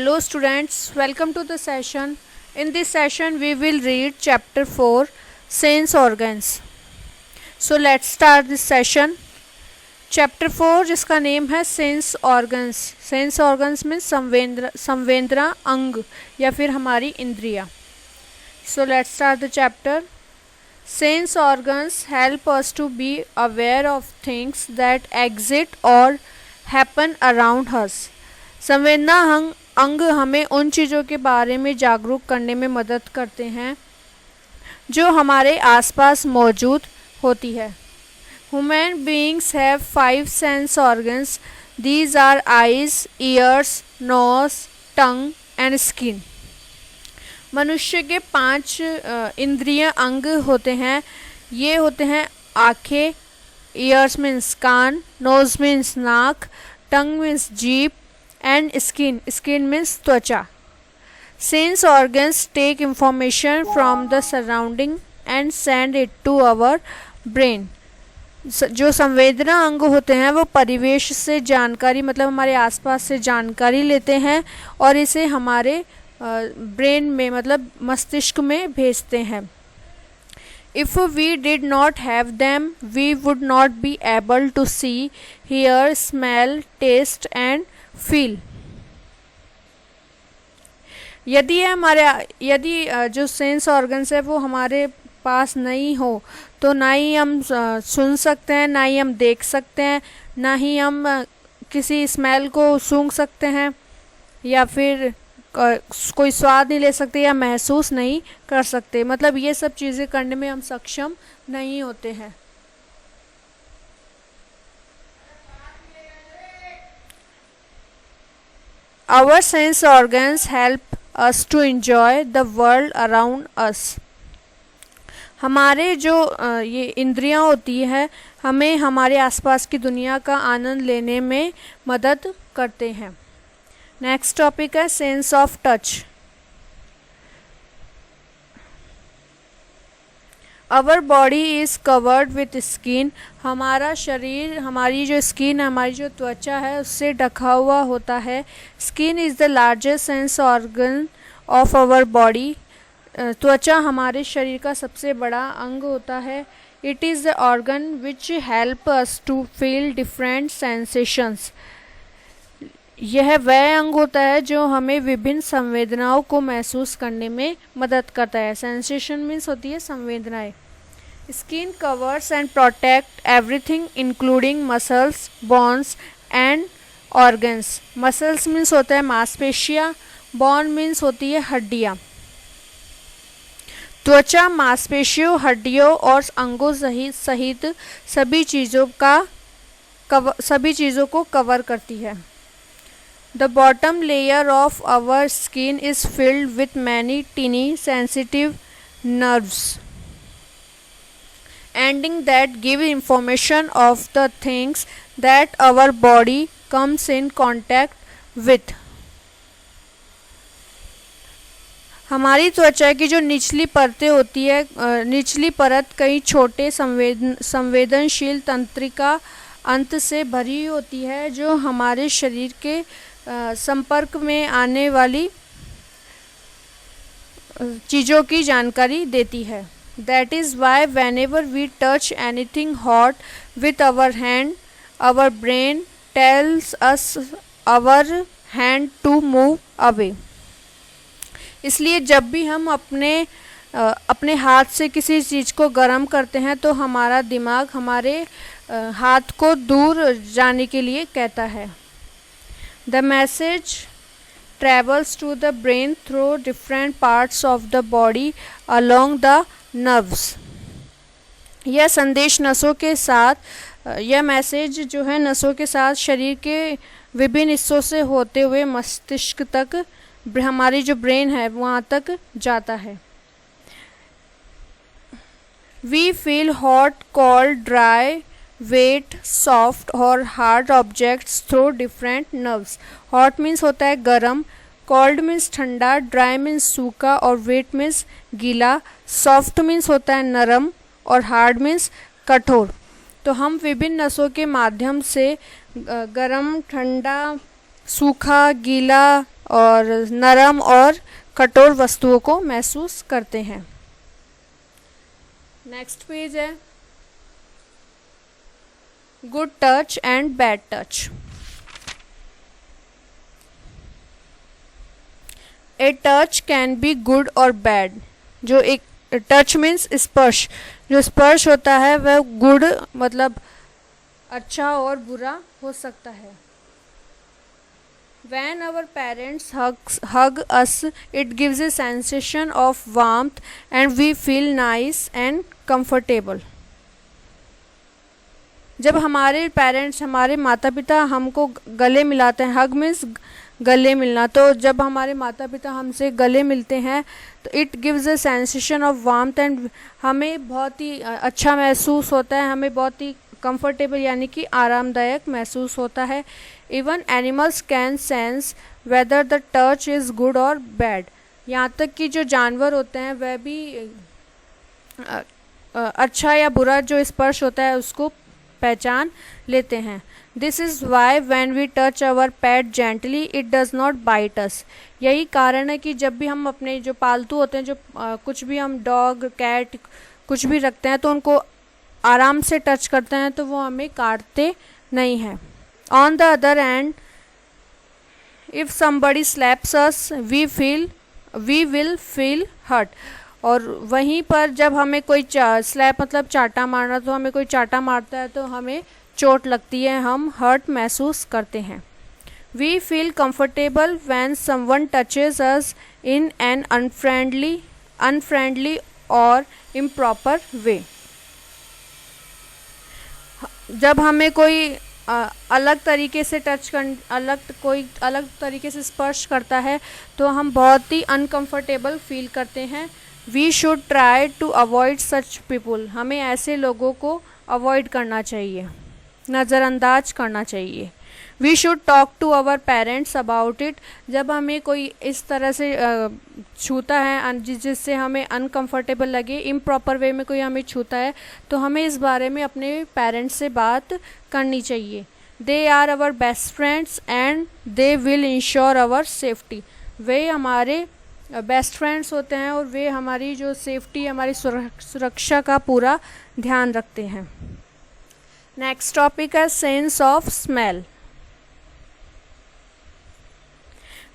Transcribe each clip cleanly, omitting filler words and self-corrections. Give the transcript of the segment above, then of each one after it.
Hello students, welcome to the session. In this session we will read chapter 4 sense organs. So let's start this session. Chapter 4 जिसका name है sense organs. Sense organs means संवेदना अंग या फिर हमारी इंद्रियां. So let's start the chapter. Sense organs help us to be aware of things that exist or happen around us. संवेदना अंग हमें उन चीज़ों के बारे में जागरूक करने में मदद करते हैं जो हमारे आसपास मौजूद होती है. Human beings have 5 sense organs. These are eyes, ears, nose, tongue and skin. मनुष्य के 5 इंद्रिय अंग होते हैं. ये होते हैं आँखें, ears मीन्स कान, nose मीन्स नाक, tongue मीन्स जीभ and skin means त्वचा. Sense organs take information from the surrounding and send it to our brain. जो संवेदना अंग होते हैं वो परिवेश से जानकारी मतलब हमारे आसपास से जानकारी लेते हैं और इसे हमारे ब्रेन में मतलब मस्तिष्क में भेजते हैं. If we did not have them, we would not be able to see, hear, smell, taste and feel. यदि जो सेंस ऑर्गन्स है वो हमारे पास नहीं हो तो ना ही हम सुन सकते हैं, ना ही हम देख सकते हैं, ना ही हम किसी स्मेल को सूंघ सकते हैं या फिर कोई स्वाद नहीं ले सकते या महसूस नहीं कर सकते. मतलब ये सब चीज़ें करने में हम सक्षम नहीं होते हैं. Our sense organs help us to enjoy the world around us. हमारे जो ये इंद्रियां होती है हमें हमारे आसपास की दुनिया का आनंद लेने में मदद करते हैं. नेक्स्ट टॉपिक है sense of touch. Our body is covered with skin. हमारा शरीर हमारी जो स्किन हमारी जो त्वचा है उससे ढका हुआ होता है. Skin is the largest sense organ of our body. त्वचा हमारे शरीर का सबसे बड़ा अंग होता है. It is the organ which help us to feel different sensations. यह वह अंग होता है जो हमें विभिन्न संवेदनाओं को महसूस करने में मदद करता है. सेंसेशन मीन्स होती है संवेदनाएं. Skin covers and protect everything including muscles, bones and organs. Muscles means होता है मांसपेशियाँ, बोन मीन्स होती है हड्डियाँ. त्वचा मांसपेशियों, हड्डियों और अंगों सहित सभी चीज़ों को कवर करती है. The bottom layer of our skin is filled with many tiny sensitive nerves ending that give information of the things that our body comes in contact with. हमारी त्वचा की जो निचली परतें होती है निचली परत कई छोटे संवेदनशील तंत्रिका अंत से भरी होती है जो हमारे शरीर के संपर्क में आने वाली चीज़ों की जानकारी देती है. That is why whenever we touch anything hot with our hand, our brain tells us our hand to move away. इसलिए जब भी हम अपने हाथ से किसी चीज़ को गर्म करते हैं तो हमारा दिमाग हमारे हाथ को दूर जाने के लिए कहता है. The message travels to the brain through different parts of the body along the nerves. यह संदेश नसों के साथ यह मैसेज जो है नसों के साथ शरीर के विभिन्न हिस्सों से होते हुए मस्तिष्क तक हमारी जो ब्रेन है वहाँ तक जाता है. We feel hot, cold, dry, wet, soft और hard objects through different nerves. Hot means होता है गर्म, cold means ठंडा, dry means सूखा और wet means गीला, soft means होता है नरम और hard means कठोर. तो हम विभिन्न नसों के माध्यम से गर्म, ठंडा, सूखा, गीला और नरम और कठोर वस्तुओं को महसूस करते हैं। नेक्स्ट पेज है good touch and bad touch. A touch can be good और बैड। जो एक टच मीन्स स्पर्श, जो स्पर्श होता है वह गुड मतलब अच्छा और बुरा हो सकता है। When our parents hug us, it gives a sensation of warmth and we feel nice and comfortable. जब हमारे पेरेंट्स, हमारे माता पिता हमको गले मिलाते हैं, हग मीन्स गले मिलना, तो जब हमारे माता पिता हमसे गले मिलते हैं तो it gives a sensation of warmth and हमें बहुत ही अच्छा महसूस होता है, हमें बहुत ही कंफर्टेबल यानी कि आरामदायक महसूस होता है। Even animals can sense whether the touch is good और बैड। यहाँ तक कि जो जानवर होते हैं वह भी अच्छा या बुरा जो स्पर्श होता है उसको पहचान लेते हैं। This is why when we touch our pet gently it does not bite us. यही कारण है कि जब भी हम अपने जो पालतू होते हैं, जो कुछ भी हम डॉग कैट कुछ भी रखते हैं तो उनको आराम से टच करते हैं तो वो हमें काटते नहीं हैं। On the other hand if somebody slaps us we will feel hurt. और वहीं पर जब हमें कोई स्लैप मतलब चाटा मारना, तो हमें कोई चाटा मारता है तो हमें चोट लगती है, हम हर्ट महसूस करते हैं। We feel comfortable when someone touches us in an unfriendly और इम्प्रॉपर वे। जब हमें कोई अलग तरीके से अलग तरीके से स्पर्श करता है तो हम बहुत ही अनकंफर्टेबल फील करते हैं। We should try to avoid such people. हमें ऐसे लोगों को अवॉइड करना चाहिए, नज़रअंदाज करना चाहिए। We should talk to our parents about it. जब हमें कोई इस तरह से छूता है जिससे हमें अनकंफर्टेबल लगे, इम्प्रॉपर वे में कोई हमें छूता है, तो हमें इस बारे में अपने पेरेंट्स से बात करनी चाहिए। They are our best friends and they will ensure our safety. वे हमारे बेस्ट फ्रेंड्स होते हैं और वे हमारी जो सेफ्टी, हमारी सुरक्षा का पूरा ध्यान रखते हैं। नेक्स्ट टॉपिक है sense of smell.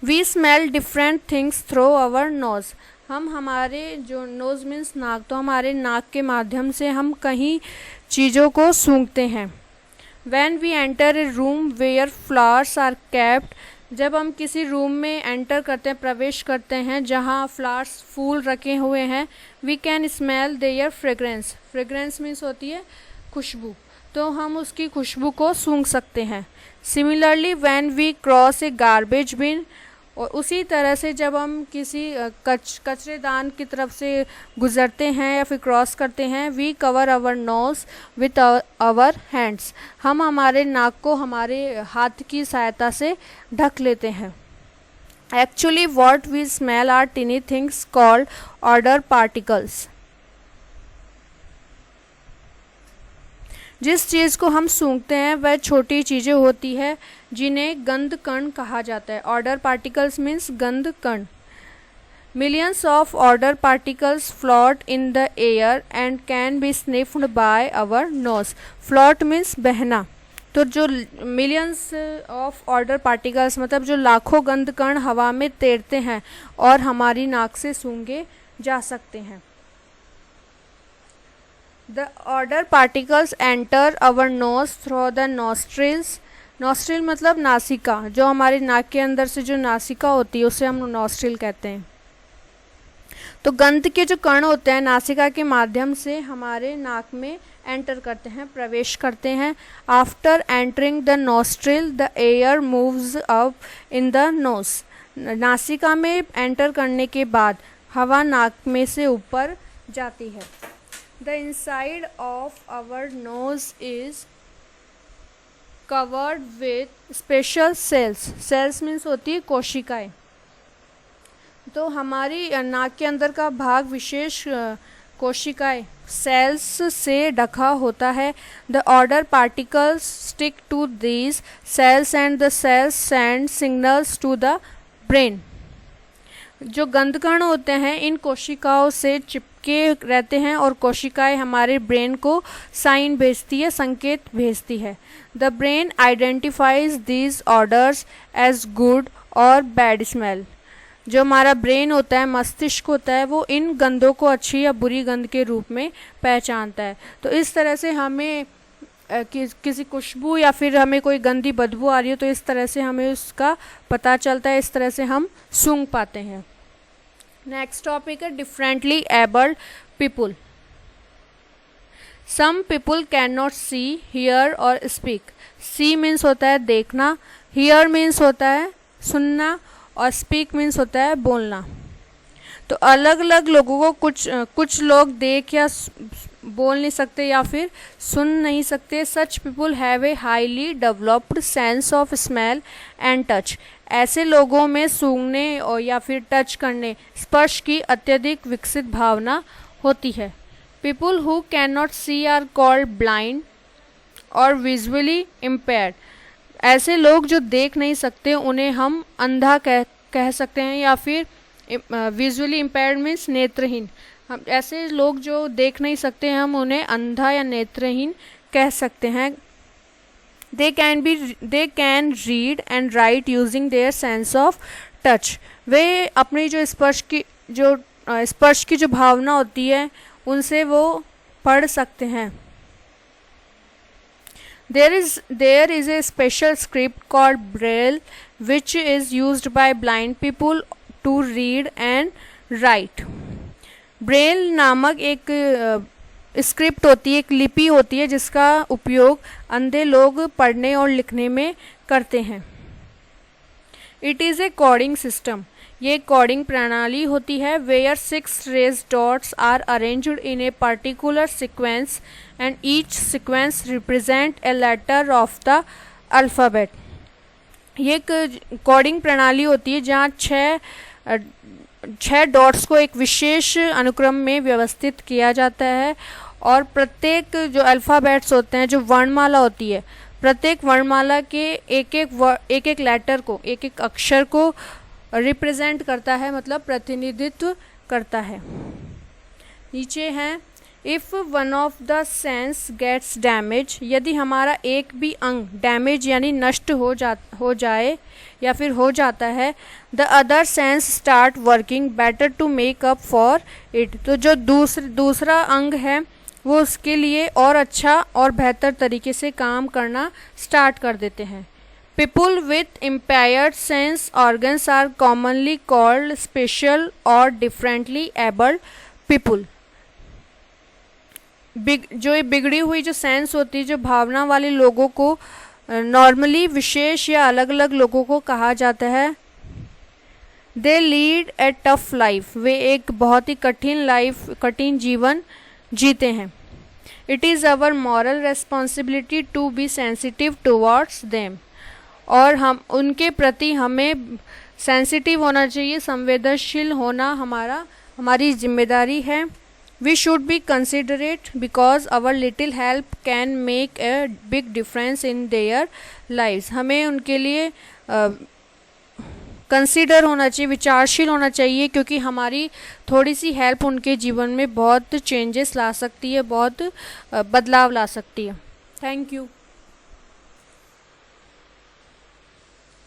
We smell different things through our nose. हम हमारे जो नोज़ मीन्स नाक, तो हमारे नाक के माध्यम से हम कहीं चीज़ों को सूंघते हैं। When we enter a room where flowers are kept. जब हम किसी रूम में एंटर करते हैं, प्रवेश करते हैं जहाँ फ्लावर्स फूल रखे हुए हैं, we can smell their fragrance. Fragrance means होती है खुशबू, तो हम उसकी खुशबू को सूंघ सकते हैं। Similarly when we cross a garbage bin. और उसी तरह से जब हम किसी कचरेदान की तरफ से गुज़रते हैं या फिर क्रॉस करते हैं, we cover our nose with our hands. हम हमारे नाक को हमारे हाथ की सहायता से ढक लेते हैं। Actually what we smell are tiny things called odour particles. जिस चीज़ को हम सूंघते हैं वह छोटी चीज़ें होती है जिन्हें गंध कण कहा जाता है। ऑर्डर पार्टिकल्स मीन्स गंध कण। Millions of odour particles float in the air and can be sniffed by our nose. Float means बहना। तो जो मिलियंस ऑफ ऑर्डर पार्टिकल्स मतलब जो लाखों गंध कण हवा में तैरते हैं और हमारी नाक से सूंघे जा सकते हैं। The odor particles enter our nose through the nostrils. Nostril मतलब नासिका, जो हमारे नाक के अंदर से जो नासिका होती है उसे हम नॉस्ट्रिल कहते हैं। तो गंध के जो कण होते हैं नासिका के माध्यम से हमारे नाक में एंटर करते हैं, प्रवेश करते हैं। After entering the nostril the air moves up in the nose. नासिका में एंटर करने के बाद हवा नाक में से ऊपर जाती है। The inside of our nose is covered with special cells. Cells means होती है कोशिकाएं। तो हमारी नाक के अंदर का भाग विशेष कोशिकाएं सेल्स से ढका होता है। The odor particles stick to these cells and the cells send signals to the brain. जो गंधकण होते हैं इन कोशिकाओं से चिपके रहते हैं और कोशिकाएं हमारे ब्रेन को साइन भेजती है, संकेत भेजती है। The brain identifies these odours as good और बैड स्मेल। जो हमारा ब्रेन होता है, मस्तिष्क होता है, वो इन गंधों को अच्छी या बुरी गंध के रूप में पहचानता है। तो इस तरह से हमें किसी खुशबू या फिर हमें कोई गंदी बदबू आ रही हो तो इस तरह से हमें उसका पता चलता है, इस तरह से हम सूंघ पाते हैं। नेक्स्ट टॉपिक है differently abled people. Some people can not see, hear और स्पीक। सी मीन्स होता है देखना, हियर मीन्स होता है सुनना और स्पीक मीन्स होता है बोलना। तो अलग अलग लोगों को कुछ लोग देख या बोल नहीं सकते या फिर सुन नहीं सकते। Such people have a highly developed sense of smell and touch. ऐसे लोगों में सूंघने और या फिर टच करने, स्पर्श की अत्यधिक विकसित भावना होती है। People who can not see are called blind और विजुअली इम्पेयर्ड। ऐसे लोग जो देख नहीं सकते उन्हें हम अंधा कह सकते हैं या फिर विजुअली इम्पेयर्ड मीन्स नेत्रहीन। हम ऐसे लोग जो देख नहीं सकते हैं हम उन्हें अंधा या नेत्रहीन कह सकते हैं। They can read and write using their sense of touch. वे अपनी जो स्पर्श की जो भावना होती है उनसे वो पढ़ सकते हैं। There is a special script called Braille which is used by blind people to read and write. Braille नामक एक स्क्रिप्ट होती है, एक लिपि होती है जिसका उपयोग अंधे लोग पढ़ने और लिखने में करते हैं। It is a coding system. ये कोडिंग प्रणाली होती है where 6 raised dots are arranged in a particular sequence and each sequence represent a letter of the alphabet. ये एक कोडिंग प्रणाली होती है जहाँ छः डॉट्स को एक विशेष अनुक्रम में व्यवस्थित किया जाता है और प्रत्येक जो अल्फ़ाबेट्स होते हैं, जो वर्णमाला होती है, प्रत्येक वर्णमाला के एक एक लेटर को, एक एक अक्षर को रिप्रेजेंट करता है, मतलब प्रतिनिधित्व करता है। नीचे हैं if one of the sense gets damage. यदि हमारा एक भी अंग डैमेज यानी नष्ट हो जाए या फिर हो जाता है, the other sense start working better to make up for it. तो जो दूसरा अंग है वो उसके लिए और अच्छा और बेहतर तरीके से काम करना स्टार्ट कर देते हैं। People with impaired sense organs are commonly called special और डिफरेंटली एबल्ड पीपुल। जो ये बिगड़ी हुई जो सेंस होती है, जो भावना वाले लोगों को नॉर्मली विशेष या अलग अलग लोगों को कहा जाता है। They lead a tough life. वे एक बहुत ही कठिन जीवन जीते हैं। It is our moral responsibility to be sensitive towards them. और हम उनके प्रति हमें सेंसिटिव होना चाहिए, संवेदनशील होना हमारी जिम्मेदारी है। We should be considerate because our little help can make a big difference in their lives. हमें उनके लिए कंसिडर होना चाहिए, विचारशील होना चाहिए, क्योंकि हमारी थोड़ी सी हेल्प उनके जीवन में बहुत चेंजेस ला सकती है, बहुत बदलाव ला सकती है। Thank you.